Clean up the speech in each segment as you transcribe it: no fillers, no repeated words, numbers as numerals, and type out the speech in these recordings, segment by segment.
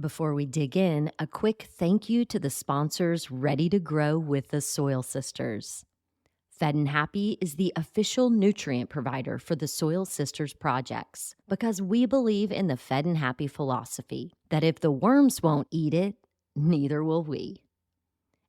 Before we dig in, a quick thank you to the sponsors ready to grow with the Soil Sisters. Fed and Happy is the official nutrient provider for the Soil Sisters projects because we believe in the Fed and Happy philosophy that if the worms won't eat it, neither will we.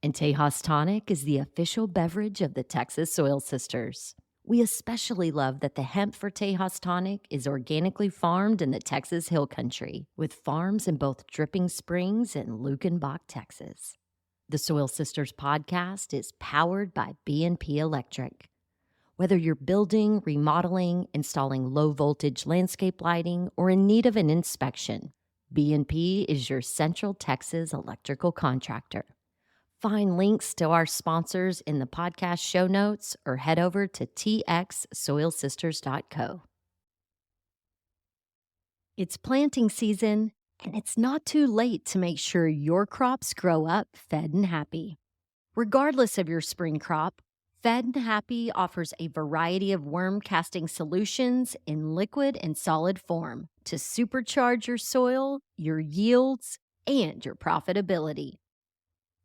And Tejas Tonic is the official beverage of the Texas Soil Sisters. We especially love that the hemp for Tejas Tonic is organically farmed in the Texas Hill Country, with farms in both Dripping Springs and Lukenbach, Texas. The Soil Sisters podcast is powered by B&P Electric. Whether you're building, remodeling, installing low-voltage landscape lighting, or in need of an inspection, B&P is your Central Texas electrical contractor. Find links to our sponsors in the podcast show notes or head over to txsoilsisters.co. It's planting season, and it's not too late to make sure your crops grow up fed and happy. Regardless of your spring crop, Fed and Happy offers a variety of worm casting solutions in liquid and solid form to supercharge your soil, your yields, and your profitability.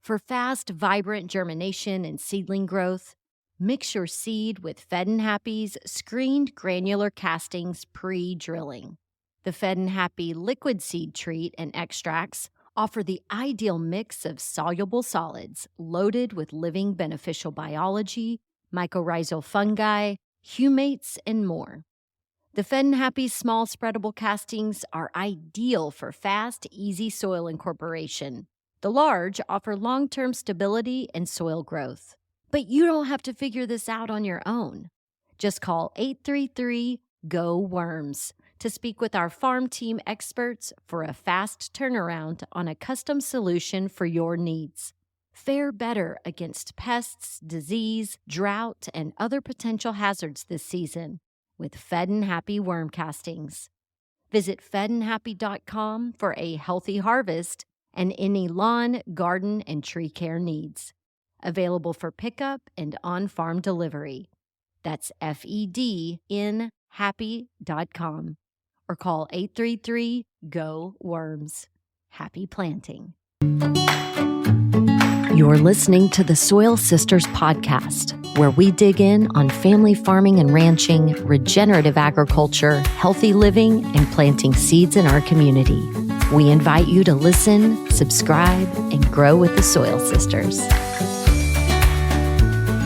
For fast, vibrant germination and seedling growth, mix your seed with Fed and Happy's screened granular castings pre-drilling. The Fed and Happy liquid seed treat and extracts offer the ideal mix of soluble solids loaded with living beneficial biology, mycorrhizal fungi, humates, and more. The Fed and Happy small spreadable castings are ideal for fast, easy soil incorporation. The large offer long-term stability and soil growth. But you don't have to figure this out on your own. Just call 833-GO-WORMS to speak with our farm team experts for a fast turnaround on a custom solution for your needs. Fare better against pests, disease, drought, and other potential hazards this season with Fed and Happy worm castings. Visit fedandhappy.com for a healthy harvest and any lawn, garden, and tree care needs. Available for pickup and on-farm delivery. That's fednhappy.com or call 833-GO-WORMS. Happy planting. You're listening to the Soil Sisters podcast, where we dig in on family farming and ranching, regenerative agriculture, healthy living, and planting seeds in our community. We invite you to listen, subscribe, and grow with the Soil Sisters.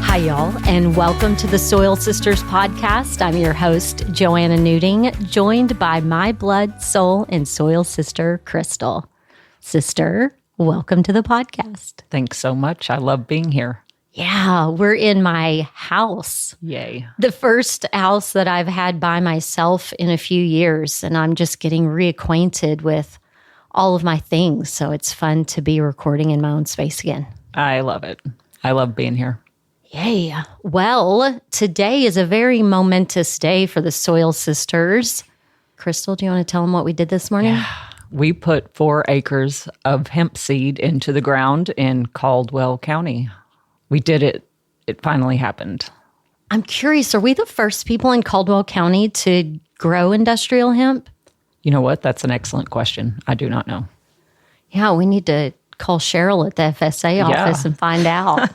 Hi, y'all, and welcome to the Soil Sisters podcast. I'm your host, Joanna Newting, joined by my blood, soul, and soil sister, Crystal. Sister, welcome to the podcast. Thanks so much. I love being here. Yeah, we're in my house. Yay. The first house that I've had by myself in a few years, and I'm just getting reacquainted with all of my things. So it's fun to be recording in my own space again. I love it. I love being here. Yay. Well, today is a very momentous day for the Soil Sisters. Crystal, do you want to tell them what we did this morning? Yeah. We put 4 acres of hemp seed into the ground in Caldwell County. We did it. It finally happened. I'm curious, are we the first people in Caldwell County to grow industrial hemp? You know what? That's an excellent question. I do not know. Yeah, we need to call Cheryl at the FSA office and find out.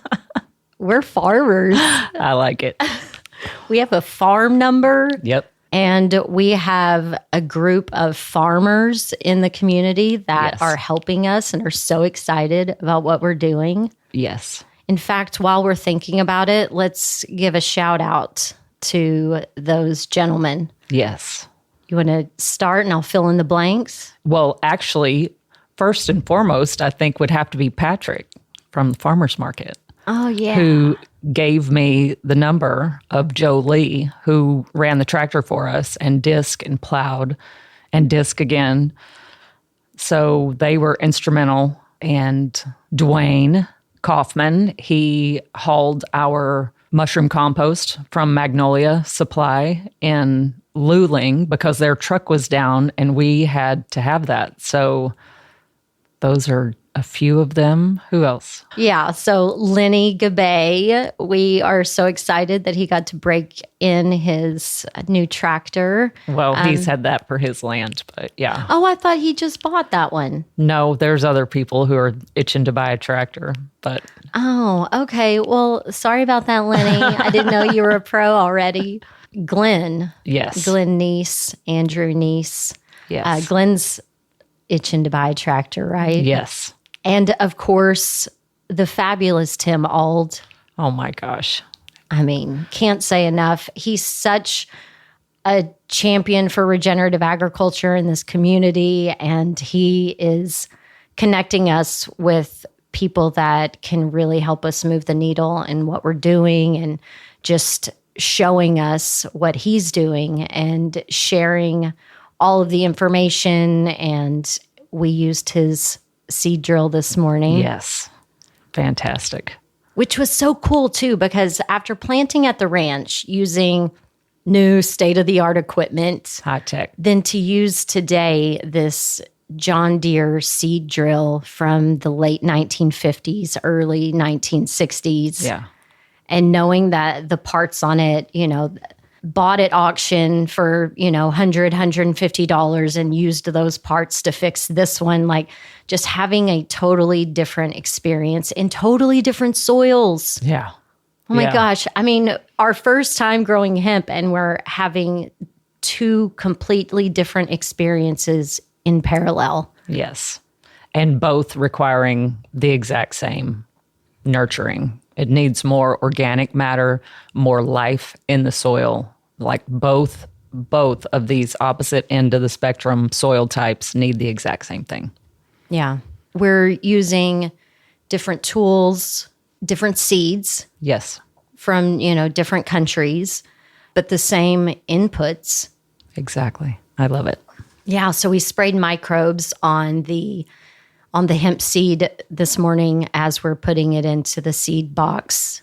We're farmers. I like it. We have a farm number. Yep. And we have a group of farmers in the community that are helping us and are so excited about what we're doing. Yes. In fact, while we're thinking about it, let's give a shout out to those gentlemen. Yes. You want to start and I'll fill in the blanks? Well, actually, first and foremost, I think would have to be Patrick from the farmer's market. Oh, yeah. Who gave me the number of Joe Lee, who ran the tractor for us and disc and plowed and disc again. So they were instrumental. And Dwayne Kaufman, he hauled our mushroom compost from Magnolia Supply in Luling because their truck was down and we had to have that. So those are a few of them. Who else? Yeah. So Lenny Gabay, we are so excited that he got to break in his new tractor. Well, he's had that for his land, but yeah. Oh, I thought he just bought that one. No, there's other people who are itching to buy a tractor, but. Oh, okay. Well, sorry about that, Lenny. I didn't know you were a pro already. Glenn. Yes. Glenn Neese, Andrew Neese. Yes. Glenn's itching to buy a tractor, right? Yes. And of course, the fabulous Tim Auld. Oh my gosh. I mean, can't say enough. He's such a champion for regenerative agriculture in this community, and he is connecting us with people that can really help us move the needle in what we're doing, and just showing us what he's doing and sharing all of the information. And we used his seed drill this morning. Yes. Fantastic. Which was so cool too, because after planting at the ranch using new state-of-the-art equipment, High tech. then to use today this John Deere seed drill from the late 1950s, early 1960s. Yeah. And knowing that the parts on it, bought at auction for, $100, $150 and used those parts to fix this one, like just having a totally different experience in totally different soils. Yeah. Oh my gosh. I mean, our first time growing hemp, and we're having two completely different experiences in parallel. Yes. And both requiring the exact same nurturing. It needs more organic matter, more life in the soil. Like both of these opposite end of the spectrum soil types need the exact same thing. Yeah. We're using different tools, different seeds. Yes. From, different countries, but the same inputs. Exactly. I love it. Yeah, so we sprayed microbes on the hemp seed this morning as we're putting it into the seed box.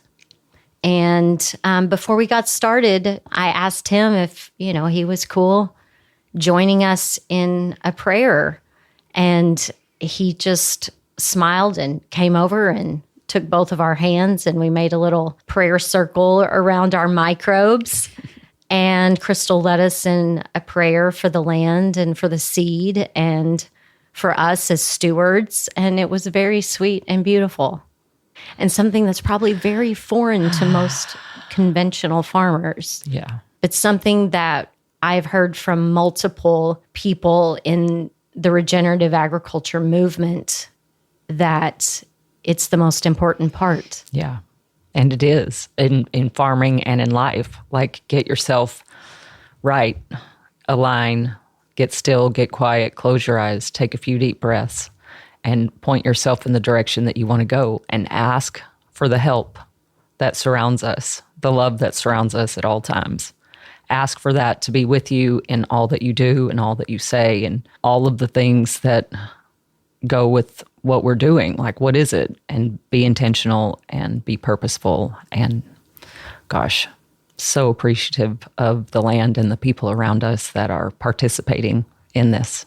And before we got started, I asked him if, he was cool joining us in a prayer. And he just smiled and came over and took both of our hands, and we made a little prayer circle around our microbes. And Crystal led us in a prayer for the land and for the seed and for us as stewards. And it was very sweet and beautiful, and something that's probably very foreign to most conventional farmers. Yeah. It's something that I've heard from multiple people in the regenerative agriculture movement, that it's the most important part. Yeah. And it is in farming and in life. Like, get yourself right, align, get still, get quiet, close your eyes, take a few deep breaths, and point yourself in the direction that you want to go, and ask for the help that surrounds us, the love that surrounds us at all times. Ask for that to be with you in all that you do and all that you say and all of the things that go with what we're doing. Like, what is it? And be intentional and be purposeful. And gosh, so appreciative of the land and the people around us that are participating in this.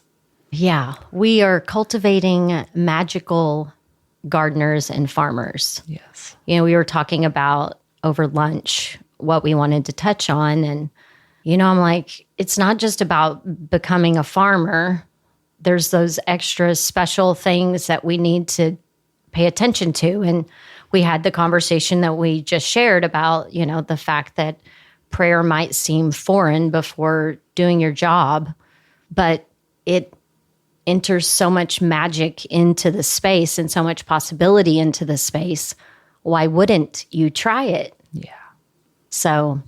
Yeah, we are cultivating magical gardeners and farmers. Yes. We were talking about over lunch what we wanted to touch on. And, I'm like, it's not just about becoming a farmer. There's those extra special things that we need to pay attention to. And we had the conversation that we just shared about, the fact that prayer might seem foreign before doing your job, but it enters so much magic into the space and so much possibility into the space. Why wouldn't you try it? Yeah. So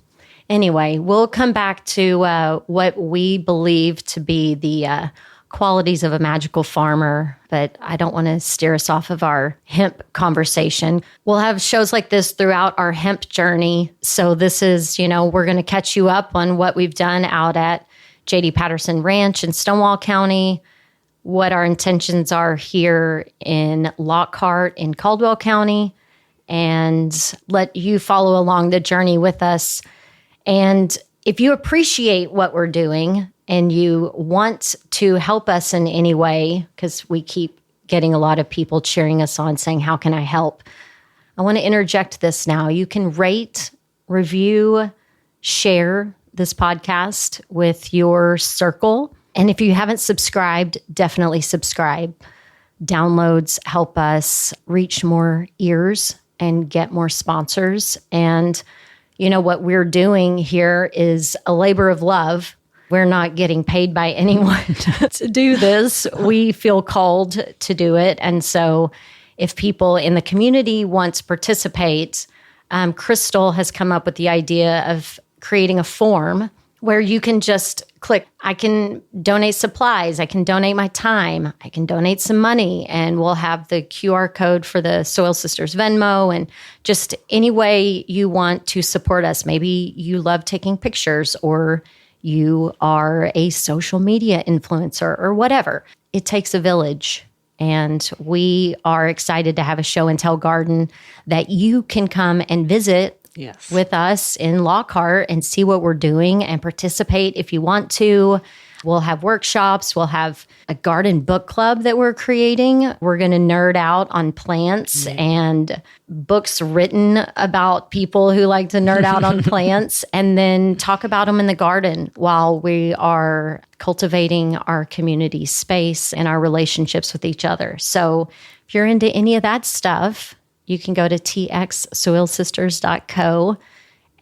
anyway, we'll come back to what we believe to be the qualities of a magical farmer, but I don't want to steer us off of our hemp conversation. We'll have shows like this throughout our hemp journey. So this is, we're going to catch you up on what we've done out at J.D. Patterson Ranch in Stonewall County, what our intentions are here in Lockhart in Caldwell County, and let you follow along the journey with us. And if you appreciate what we're doing and you want to help us in any way, because we keep getting a lot of people cheering us on, saying, how can I help? I want to interject this now. You can rate, review, share this podcast with your circle. And if you haven't subscribed, definitely subscribe. Downloads help us reach more ears and get more sponsors. And what we're doing here is a labor of love. We're not getting paid by anyone to do this. We feel called to do it. And so if people in the community want to participate, Crystal has come up with the idea of creating a form where you can just click, I can donate supplies, I can donate my time, I can donate some money, and we'll have the QR code for the Soil Sisters Venmo, and just any way you want to support us. Maybe you love taking pictures, or you are a social media influencer, or whatever. It takes a village. And we are excited to have a show and tell garden that you can come and visit with us in Lockhart and see what we're doing and participate if you want to. We'll have workshops. We'll have a garden book club that we're creating. We're going to nerd out on plants and books written about people who like to nerd out on plants, and then talk about them in the garden while we are cultivating our community space and our relationships with each other. So if you're into any of that stuff, you can go to txsoilsisters.co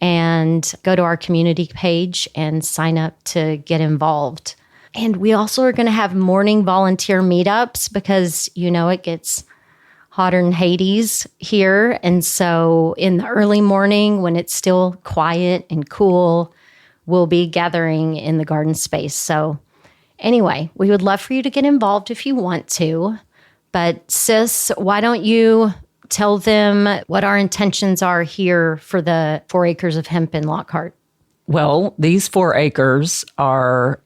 and go to our community page and sign up to get involved. And we also are going to have morning volunteer meetups because, it gets hotter than Hades here. And so in the early morning, when it's still quiet and cool, we'll be gathering in the garden space. So anyway, we would love for you to get involved if you want to. But sis, why don't you tell them what our intentions are here for the 4 acres of hemp in Lockhart? Well, these 4 acres are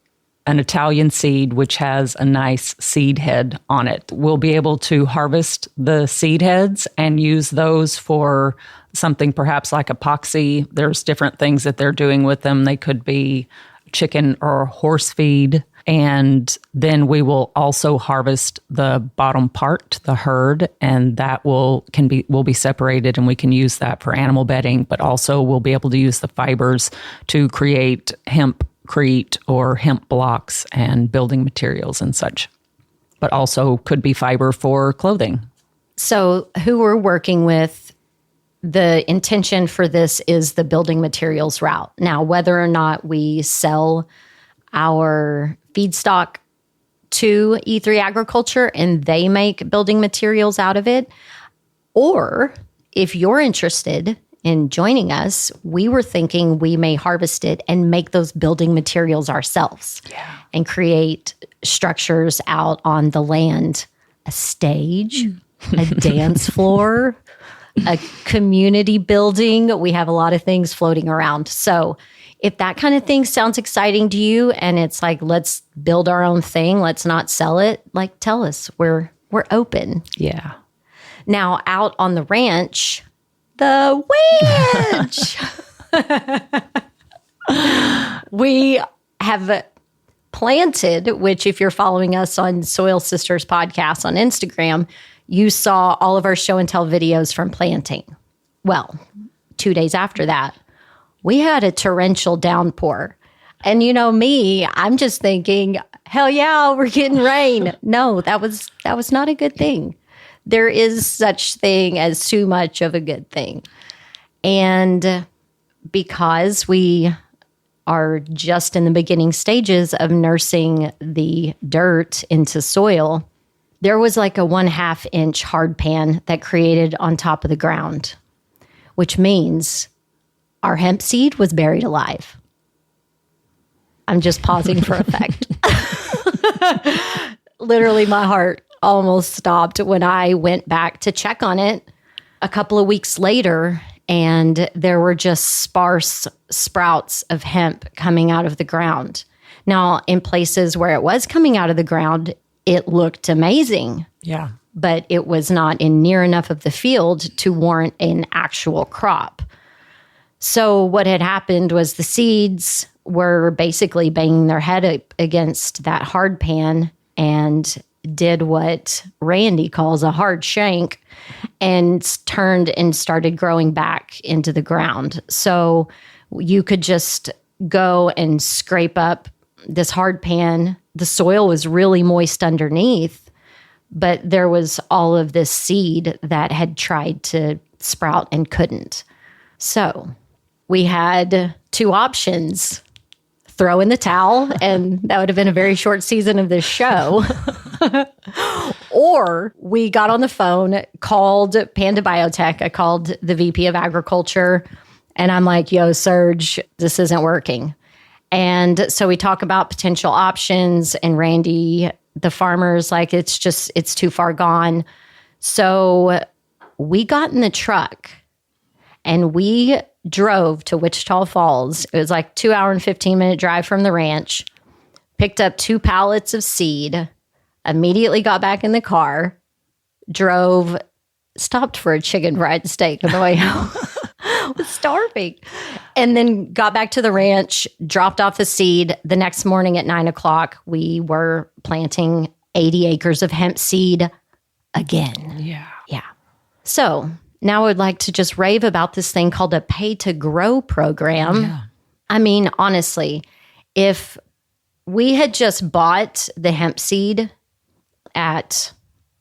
an Italian seed, which has a nice seed head on it. We'll be able to harvest the seed heads and use those for something perhaps like epoxy. There's different things that they're doing with them. They could be chicken or horse feed. And then we will also harvest the bottom part, the herd, and that will be separated, and we can use that for animal bedding, but also we'll be able to use the fibers to create hempcrete or hemp blocks and building materials and such. But also could be fiber for clothing. So who we're working with, the intention for this is the building materials route. Now, whether or not we sell our feedstock to E3 Agriculture and they make building materials out of it, or if you're interested in joining us, we were thinking we may harvest it and make those building materials ourselves and create structures out on the land, a stage, a dance floor, a community building. We have a lot of things floating around. So if that kind of thing sounds exciting to you and it's like, let's build our own thing, let's not sell it, like, tell us. We're open. Yeah. Now, out on the ranch, the ranch, we have planted, which if you're following us on Soil Sisters podcast on Instagram, you saw all of our show and tell videos from planting. Well, 2 days after that, we had a torrential downpour. And me, I'm just thinking, hell yeah, we're getting rain. No, that was not a good thing. There is such thing as too much of a good thing. And because we are just in the beginning stages of nursing the dirt into soil, there was like a 1/2 inch hard pan that created on top of the ground, which means our hemp seed was buried alive. I'm just pausing for effect. Literally, my heart almost stopped when I went back to check on it a couple of weeks later, and there were just sparse sprouts of hemp coming out of the ground. Now, in places where it was coming out of the ground, it looked amazing. Yeah. But it was not in near enough of the field to warrant an actual crop. So what had happened was the seeds were basically banging their head up against that hard pan, and did what Randy calls a hard shank and turned and started growing back into the ground. So you could just go and scrape up this hard pan. The soil was really moist underneath, but there was all of this seed that had tried to sprout and couldn't. So we had two options: throw in the towel, and that would have been a very short season of this show. Or we got on the phone, called Panda Biotech. I called the VP of Agriculture, and I'm like, yo, Serge, this isn't working. And so we talk about potential options, and Randy, the farmer's like, it's too far gone. So we got in the truck and we drove to Wichita Falls. It was like 2 hour and 15-minute drive from the ranch, picked up 2 pallets of seed, immediately got back in the car, drove, stopped for a chicken fried steak on the way home. Was starving. And then got back to the ranch, dropped off the seed. The next morning at 9 o'clock, we were planting 80 acres of hemp seed again. Yeah. Yeah. So now I would like to just rave about this thing called a pay to grow program. Yeah. I mean, honestly, if we had just bought the hemp seed at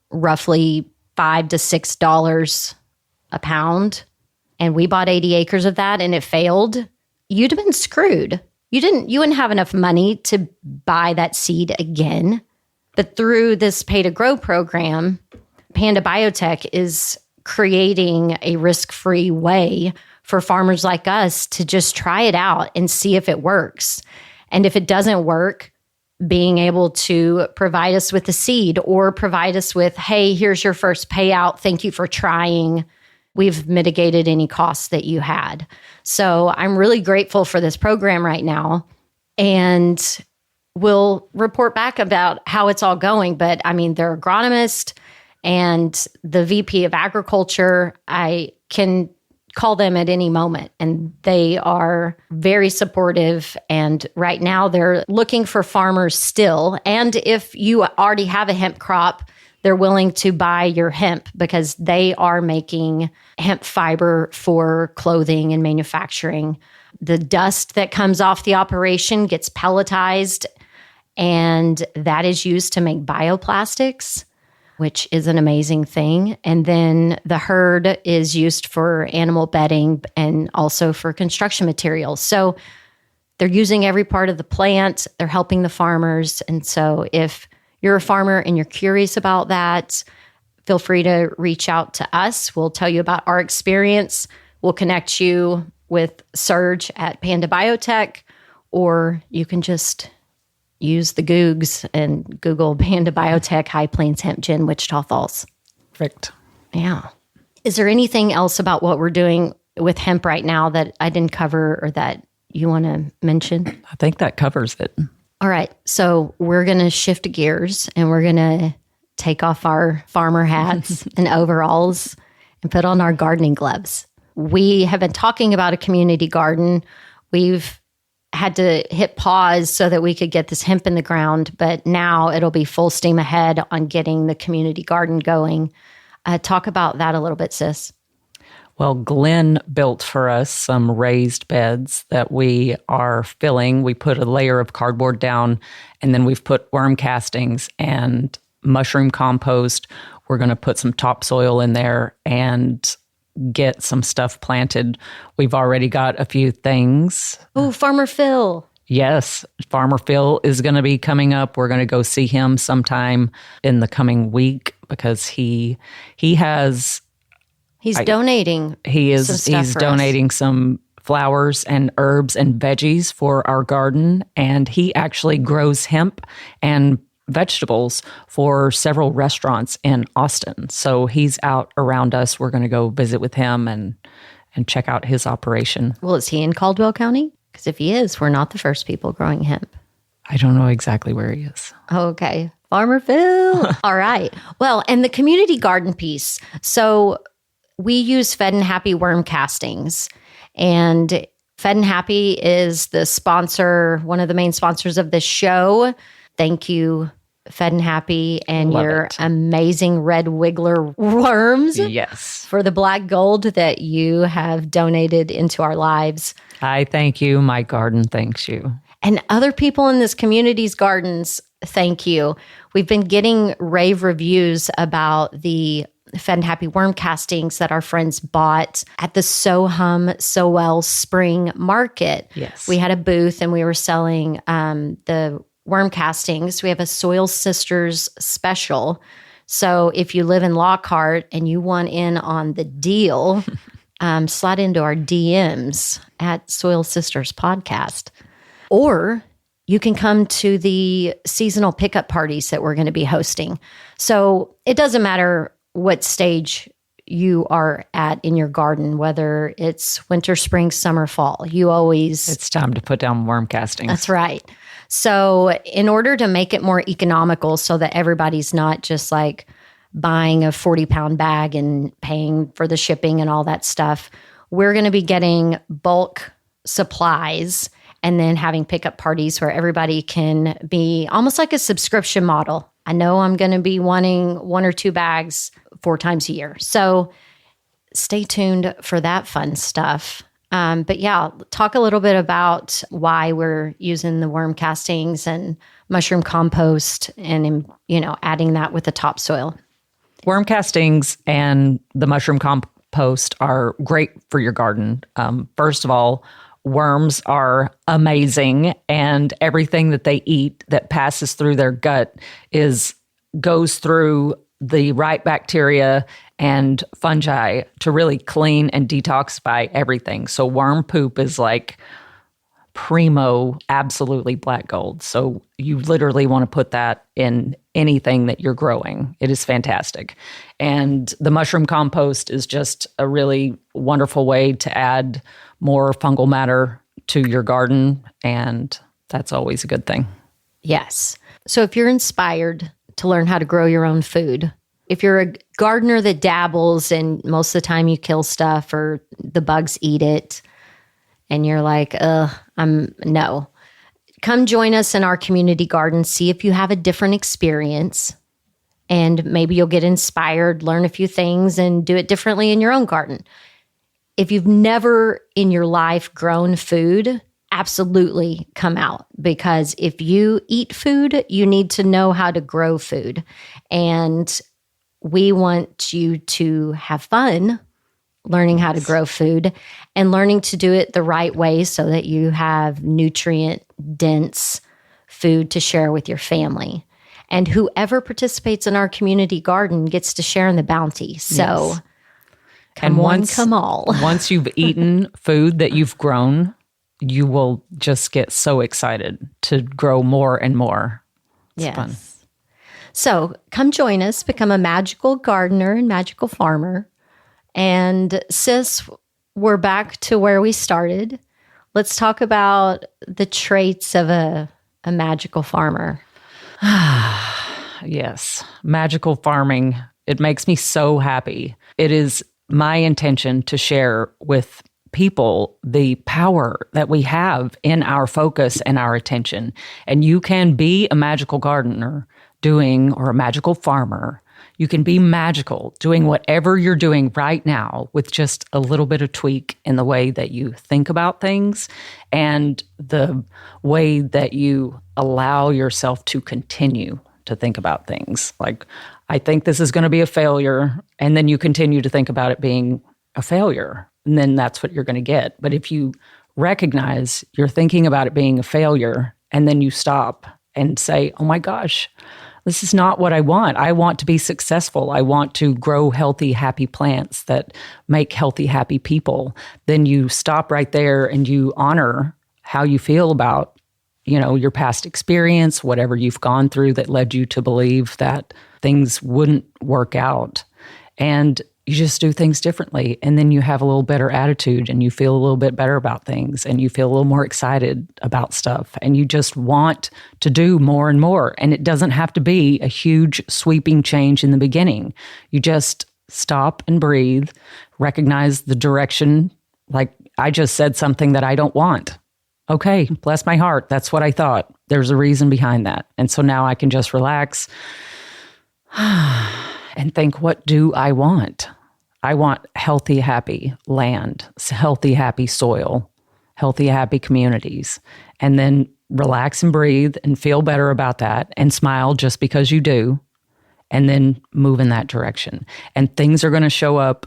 roughly $5 to $6 a pound, and we bought 80 acres of that and it failed, you'd have been screwed. You wouldn't have enough money to buy that seed again. But through this pay to grow program, Panda Biotech is creating a risk-free way for farmers like us to just try it out and see if it works. And if it doesn't work, being able to provide us with the seed or provide us with, hey, here's your first payout. Thank you for trying. We've mitigated any costs that you had. So I'm really grateful for this program right now. And we'll report back about how it's all going. But I mean, they're agronomist and the VP of Agriculture. I can call them at any moment, and they are very supportive. And right now they're looking for farmers still. And if you already have a hemp crop, they're willing to buy your hemp because they are making hemp fiber for clothing and manufacturing. The dust that comes off the operation gets pelletized, and that is used to make bioplastics, which is an amazing thing. And then the herd is used for animal bedding and also for construction materials. So they're using every part of the plant. They're helping the farmers. And so if you're a farmer and you're curious about that, feel free to reach out to us. We'll tell you about our experience. We'll connect you with Serge at Panda Biotech, or you can just use the Googs and Google Panda Biotech High Plains Hemp Gin, Wichita Falls. Perfect. Yeah. Is there anything else about what we're doing with hemp right now that I didn't cover or that you want to mention? I think that covers it. All right. So we're going to shift gears and we're going to take off our farmer hats and overalls and put on our gardening gloves. We have been talking about a community garden. We've had to hit pause so that we could get this hemp in the ground, but now it'll be full steam ahead on getting the community garden going. Talk about that a little bit, sis. Well, Glenn built for us some raised beds that we are filling. We put a layer of cardboard down, and then we've put worm castings and mushroom compost. We're going to put some topsoil in there and get some stuff planted. We've already got a few things. Oh, Farmer Phil. Yes, Farmer Phil is going to be coming up. We're going to go see him sometime in the coming week because he has... He's donating. He's donating some flowers and herbs and veggies for our garden. And he actually grows hemp and vegetables for several restaurants in Austin. So he's out around us. We're going to go visit with him and check out his operation. Well, is he in Caldwell County? Because if he is, we're not the first people growing hemp. I don't know exactly where he is. Okay. Farmer Phil. All right. Well, and the community garden piece. So we use Fed and Happy worm castings, and Fed and Happy is the sponsor, one of the main sponsors of this show. Thank you, Fed and Happy and Love your it. amazing red wiggler worms Yes. for the black gold that you have donated into our lives. I thank you. My garden thanks you. And other people in this community's gardens, thank you. We've been getting rave reviews about the Fed and Happy worm castings that our friends bought at the So Hum So Well Spring Market. Yes. We had a booth and we were selling the worm castings. We have a Soil Sisters special. So if you live in Lockhart and you want in on the deal, slide into our DMs at Soil Sisters Podcast. Or you can come to the seasonal pickup parties that we're going to be hosting. So it doesn't matter what stage you are at in your garden, whether it's winter, spring, summer, fall. It's time to put down worm castings. That's right. So in order to make it more economical so that everybody's not just like buying a 40-pound bag and paying for the shipping and all that stuff, we're going to be getting bulk supplies and then having pickup parties where everybody can be almost like a subscription model. I know I'm going to be wanting 1 or 2 bags 4 times a year. So stay tuned for that fun stuff. But yeah, talk a little bit about why we're using the worm castings and mushroom compost and, adding that with the topsoil. Worm castings and the mushroom compost are great for your garden. First of all, worms are amazing, and everything that they eat that passes through their gut goes through the right bacteria and fungi to really clean and detoxify everything. So worm poop is like primo, absolutely black gold. So you literally want to put that in anything that you're growing. It is fantastic. And the mushroom compost is just a really wonderful way to add more fungal matter to your garden. And that's always a good thing. Yes. So if you're inspired to learn how to grow your own food, if you're a gardener that dabbles and most of the time you kill stuff or the bugs eat it and you're like, no. Come join us in our community garden. See if you have a different experience and maybe you'll get inspired, learn a few things and do it differently in your own garden. If you've never in your life grown food, absolutely come out, because if you eat food, you need to know how to grow food. And we want you to have fun learning how to grow food and learning to do it the right way so that you have nutrient-dense food to share with your family. And whoever participates in our community garden gets to share in the bounty. So Yes. come on, come all. Once you've eaten food that you've grown, you will just get so excited to grow more and more. It's fun. So come join us, become a magical gardener and magical farmer. And sis, we're back to where we started. Let's talk about the traits of a magical farmer. Yes. Magical farming. It makes me so happy. It is my intention to share with people the power that we have in our focus and our attention. And you can be a magical gardener or a magical farmer. You can be magical doing whatever you're doing right now with just a little bit of tweak in the way that you think about things and the way that you allow yourself to continue to think about things. Like, I think this is going to be a failure, and then you continue to think about it being a failure, and then that's what you're going to get. But if you recognize you're thinking about it being a failure, and then you stop and say, oh my gosh, this is not what I want. I want to be successful. I want to grow healthy, happy plants that make healthy, happy people. Then you stop right there and you honor how you feel about, your past experience, whatever you've gone through that led you to believe that things wouldn't work out. And you just do things differently. And then you have a little better attitude and you feel a little bit better about things and you feel a little more excited about stuff. And you just want to do more and more. And it doesn't have to be a huge sweeping change in the beginning. You just stop and breathe, recognize the direction. Like, I just said something that I don't want. okay, bless my heart. That's what I thought. There's a reason behind that. And so now I can just relax and think, what do I want? I want healthy, happy land, healthy, happy soil, healthy, happy communities. And then relax and breathe and feel better about that and smile just because you do. And then move in that direction. And things are going to show up.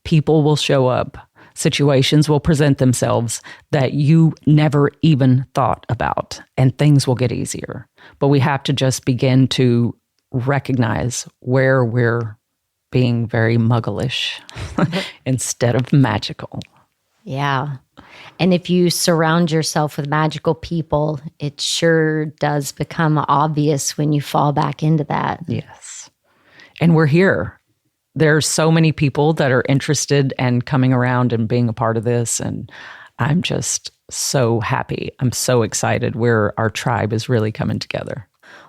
People will show up. Situations will present themselves that you never even thought about. And things will get easier. But we have to just begin to recognize where we're being very muggleish instead of magical. Yeah. And if you surround yourself with magical people, it sure does become obvious when you fall back into that. Yes. And we're here. There's so many people that are interested and coming around and being a part of this. And I'm just so happy. I'm so excited where our tribe is really coming together.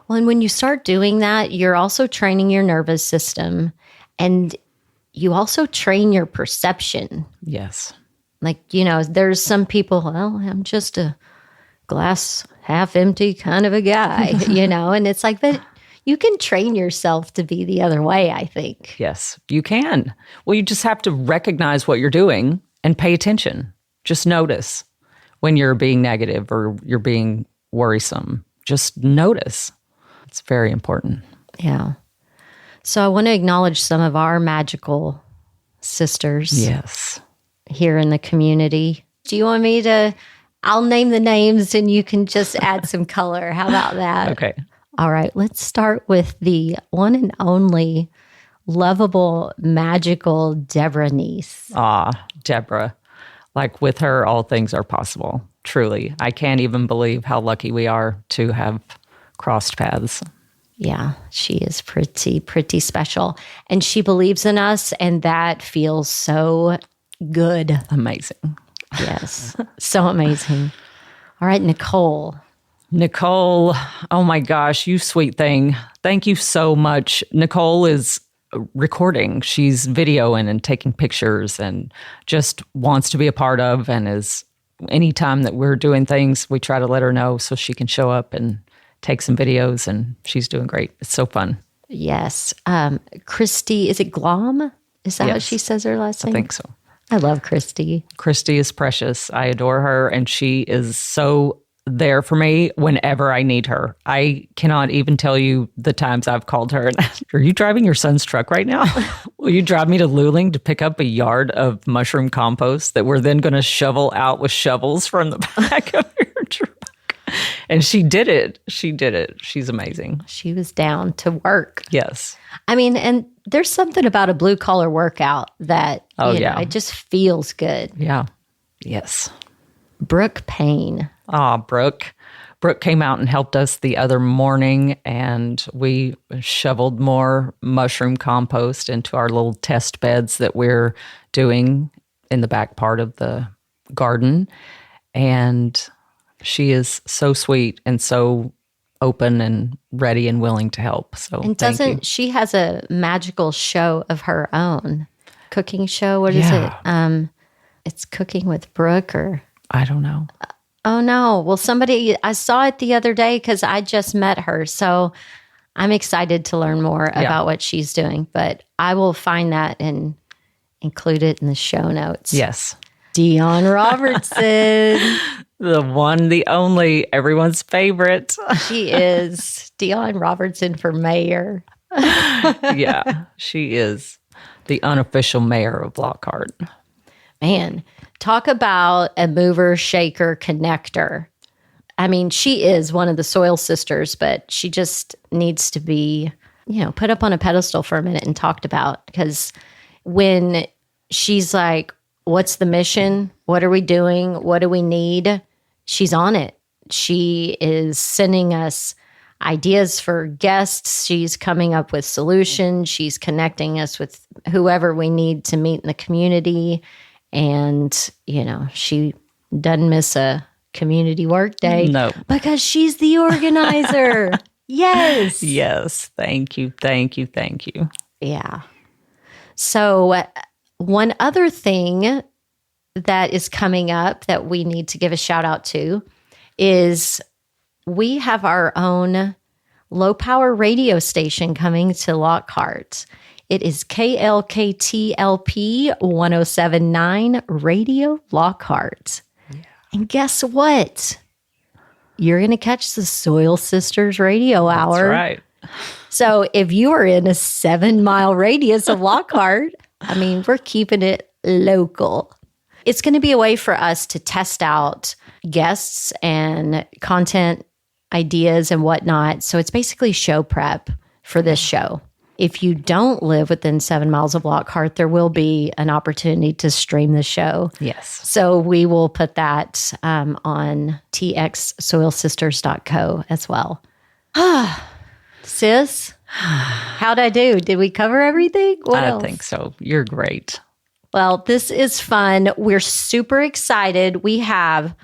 Well, and when you start doing that, you're also training your nervous system and you also train your perception. Yes. Like, you know, there's some people, well, I'm just a glass half empty kind of a guy, you know, and it's like, but you can train yourself to be the other way, I think. Yes, you can. Well, you just have to recognize what you're doing and pay attention. Just notice when you're being negative or you're being worrisome. Just notice. It's very important. Yeah. So I want to acknowledge some of our magical sisters. Yes. Here in the community. Do you want me to? I'll name the names and you can just add some color. How about that? Okay. All right. Let's start with the one and only lovable, magical Deborah Niece. Deborah. Like with her, all things are possible. Truly. I can't even believe how lucky we are to have crossed paths. Yeah, she is pretty special. And she believes in us, and that feels so good. Amazing. Yes. So amazing. All right, Nicole. Nicole, oh my gosh, you sweet thing. Thank you so much. Nicole is recording. She's videoing and taking pictures and just wants to be a part of, and is anytime that we're doing things, we try to let her know so she can show up and take some videos, and she's doing great. It's so fun. Yes. Christy, is it Glom? Is that how she says her last name? I think so. I love Christy. Christy is precious. I adore her, and she is so there for me whenever I need her. I cannot even tell you the times I've called her and asked, are you driving your son's truck right now? Will you drive me to Luling to pick up a yard of mushroom compost that we're then going to shovel out with shovels from the back of your truck? And she did it. She did it. She's amazing. She was down to work. Yes. I mean, and there's something about a blue collar workout that, you know, it just feels good. Yeah. Yes. Brooke Payne. Brooke. Brooke came out and helped us the other morning, and we shoveled more mushroom compost into our little test beds that we're doing in the back part of the garden. And she is so sweet and so open and ready and willing to help. So, and she has a magical show of her own, cooking show. What is it? It's Cooking with Brooke, or I don't know. Oh no. Well, I saw it the other day because I just met her. So I'm excited to learn more about what she's doing, but I will find that and include it in the show notes. Yes. Dion Robertson. The one, the only, everyone's favorite. She is. Dion Robertson for mayor. Yeah, she is the unofficial mayor of Lockhart. Man, talk about a mover, shaker, connector. I mean, she is one of the Soil Sisters, but she just needs to be, put up on a pedestal for a minute and talked about. Because when she's like, what's the mission? What are we doing? What do we need? She's on it. She is sending us ideas for guests. She's coming up with solutions. She's connecting us with whoever we need to meet in the community. And, she doesn't miss a community work day. No. Because she's the organizer. Yes. Yes. Thank you. Thank you. Thank you. Yeah. So one other thing that is coming up that we need to give a shout out to is we have our own low power radio station coming to Lockhart. It is KLKTLP 1079 Radio Lockhart. Yeah. And guess what? You're going to catch the Soil Sisters Radio Hour. That's right. So if you are in a 7-mile radius of Lockhart, I mean, we're keeping it local. It's going to be a way for us to test out guests and content ideas and whatnot. So it's basically show prep for this show. If you don't live within 7 miles of Lockhart, there will be an opportunity to stream the show. Yes. So we will put that on txsoilsisters.co as well. Sis, how'd I do? Did we cover everything? What else? I think so. You're great. Well, this is fun. We're super excited. We have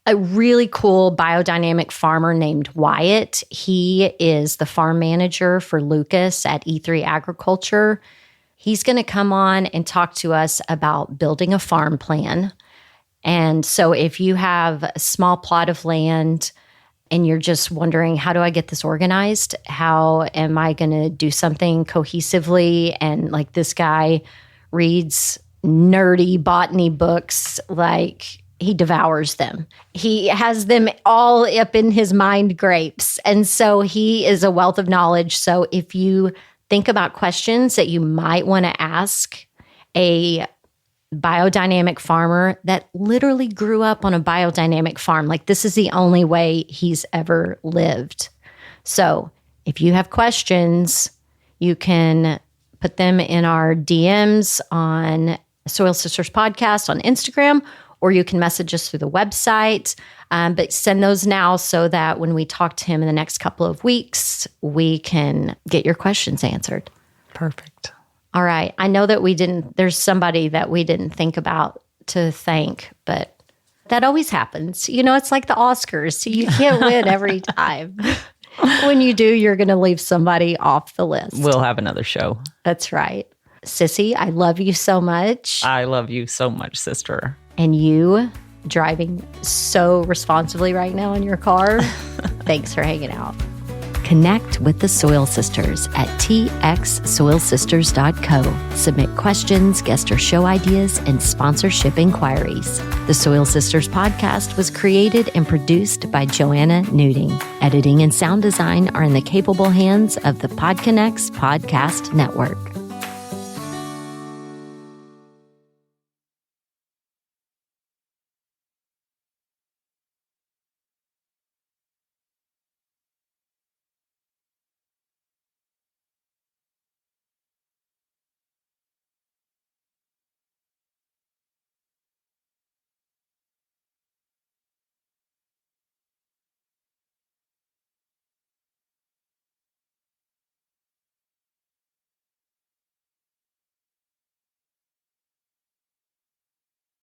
a really cool biodynamic farmer named Wyatt. He is the farm manager for Lucas at E3 Agriculture. He's going to come on and talk to us about building a farm plan. And so if you have a small plot of land and you're just wondering, how do I get this organized? How am I going to do something cohesively? And like this guy reads nerdy botany books like he devours them. He has them all up in his mind grapes. And so he is a wealth of knowledge. So if you think about questions that you might want to ask a biodynamic farmer that literally grew up on a biodynamic farm, like this is the only way he's ever lived. So if you have questions, you can put them in our DMs on Soil Sisters Podcast on Instagram, or you can message us through the website. But send those now so that when we talk to him in the next couple of weeks, we can get your questions answered. Perfect. All right. I know that there's somebody that we didn't think about to thank, but that always happens. You know, it's like the Oscars. You can't win every time. When you do, you're going to leave somebody off the list. We'll have another show. That's right. Sissy, I love you so much. I love you so much, sister. And you driving so responsibly right now in your car. Thanks for hanging out. Connect with the Soil Sisters at txsoilsisters.co. Submit questions, guest or show ideas, and sponsorship inquiries. The Soil Sisters podcast was created and produced by Joanna Nuding. Editing and sound design are in the capable hands of the PodConnects Podcast Network.